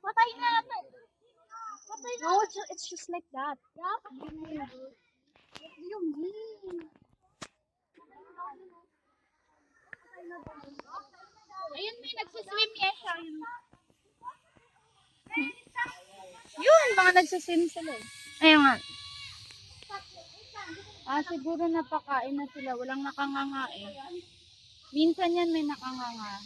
Patay na. Patay na. No, it's just like that. Yeah. What do you mean? Ayun, may nagsiswim yan siya. Yun, mga nagsiswim sila. Ayun nga. Siguro napakain na sila. Walang nakanganga eh. Minsan yan may nakanganga.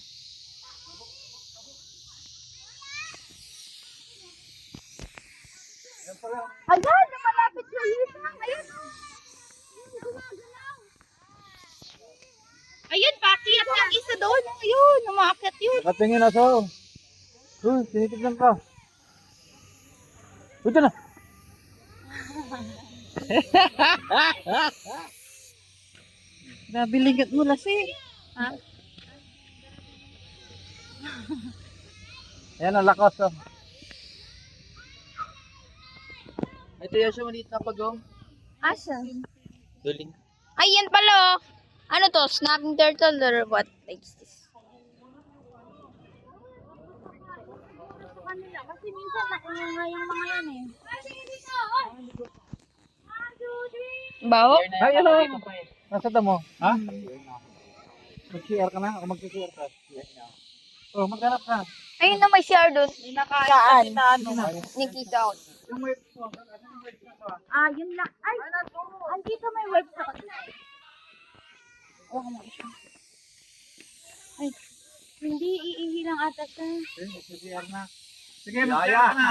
Agad, malapit sa isang. Ayun. Ayun, pakiyak yung isa doon. Ayun, umakit yun. Nakatingin na sa. Tinitignan ka. Buti na. Nabiligat mo lasing. Ha? Ayan ang lakas oh. Ito yung siya maliit na pagong. Asa? Duling. Ay, yan pala. Ano to? Snapping turtle or what? Takes this. Kanila, kasi minsan nakanganga yung mga yan eh. Bawo? Ay, ano? Nasa mo? Ha? Mag-CR ka na? O mag-CR ka? Oh, maghanap ka. Ayun na may share doon. Saan? Nikita out. Yun lang. Ay, andito may web sa kanila. Oh, ay, hindi iihilang ata siya. Mag-CR na. Sige, mag-CR na.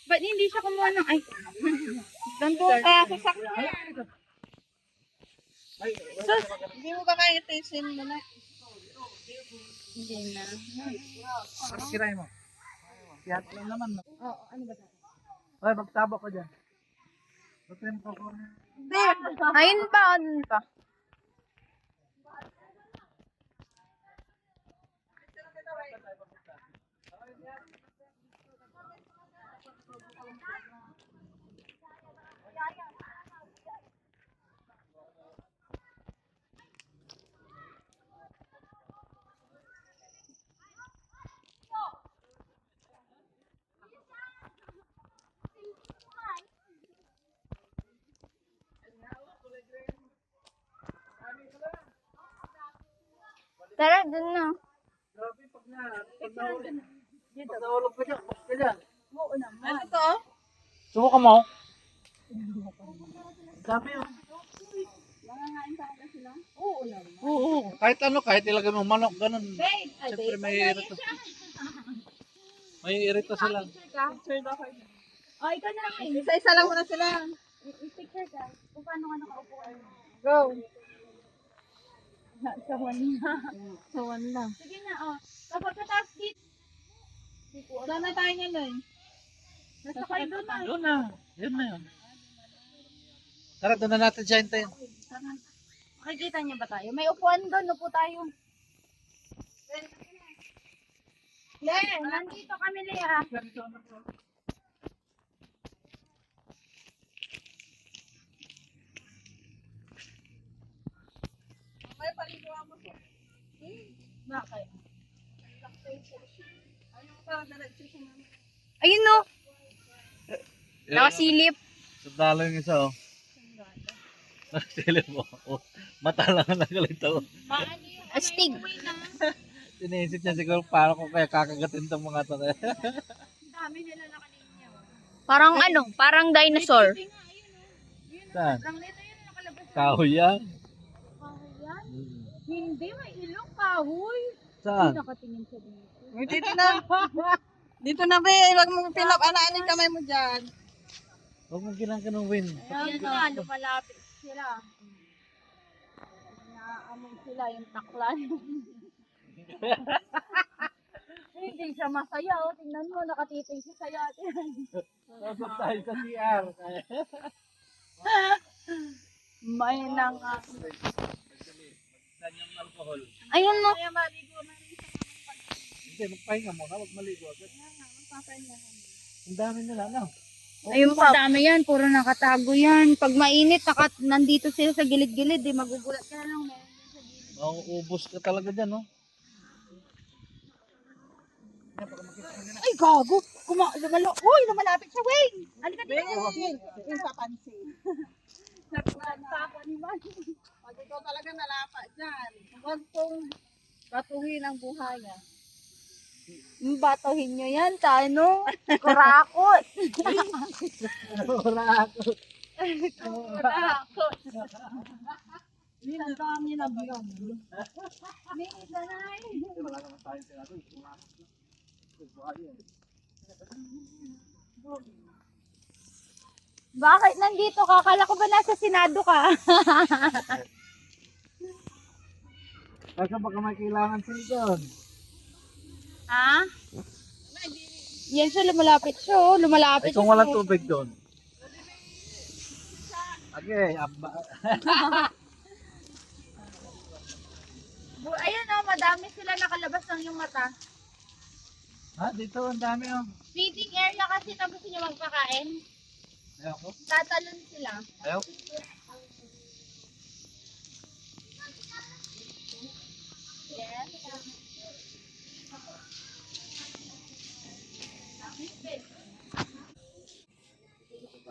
Ba't hindi siya kumuha ng, ay, doon po kaya sasakyan. Sus, Hindi mo ba kaya itisin mo na? hindi na. Kiray mo. Kiyat lang naman. Oo, ano ba sa? Ay, magtabak ko dyan. Batin ko ko. Ayun pa, ano pa? Tara, dun na. Grabe, pag nahulog ka dyan, bus ka dyan. Oo naman. Ano to? Subukan mo. Dami yun. Oo naman. Oo, kahit ano, kahit ilagay mo manok, ganun. Siyempre may irita. May irita sila. Oh, ikaw na lang. Isa-isa lang muna sila. I-picture ka. Kung paano ka nakaupo. Go. Sa wala. So, one lang. Sige na, oh. Kapag kataas dito. Saan na tayo niya, Loy? Nasa kayo doon na. Yun na. Yun na yun. Tara, doon na natin siya hintayin. Makikita niya ba tayo? May upuan doon. Upo tayo. Le, nandito kami, Lea. May paliguan mo po. Bakit? Ayun pa, diretso siya naman. Ayun no. Nakasilip. Sandalo yung isa, oh. Nakasilip mo. Oh, mata lang ang nagalito. Astig. Sinisip niya siguro paano ko kaya kakagatin itong mga ito. Dami nila nakalinya. Parang ano? Parang dinosaur. Saan? Parang nito yun nakalabas. Kahoy yan. Kahoy yan? Hindi, may ilong kahoy. Saan? Nakatingin sa dito. Uy, dito na. Dito na, be. Huwag mo pinap-anaan yung kamay mo dyan. Huwag mong kinangkanungin. Ayan na, lumalapit sila. Naamoy sila yung taklan. Hindi siya masaya, oh. Tingnan mo, nakatiting siya sa yatin. Tapos tayo sa CR. May nang... Saan yung alcohol? Ayun mo. Kaya maligo na rin sa Hindi, magpahinga mo. Huwag maligo agad. magpapahinga kami. Ang dami nila, no? Ayun pa. Dami yan, puro nakatago yan. Pag mainit, nandito sila sa gilid-gilid, magugulat ka na lang. Meron yan sa gilid. Mauubos ka talaga dyan, no? Ay! gago. Lumalapit siya, Wayne. Halika dito. Yung papansin. Pag ikaw talaga nalapa dyan, huwag pong batuhin ang buhay niya. Batohin nyo yan sa ano? Kurakot. Kurakot. Kurakot. Hindi na kami na bilang. May isa na eh. Wala naman tayo sinabi. Kumakot na. Buhay yan. Bakit nandito ka? Kala ko ba nasa Senado ka? Kasi baka may kailangan sila doon. Ha? Yan siya, lumalapit siya oh. Lumalapit Ay, kung siya walang sa- tubig doon. Okay, Ayun oh, madami sila nakalabas ng yung mata. ha, dito ang dami oh. Feeding area kasi tapos nyo magpakain. Ayaw ko. Tatalon sila. Ayaw.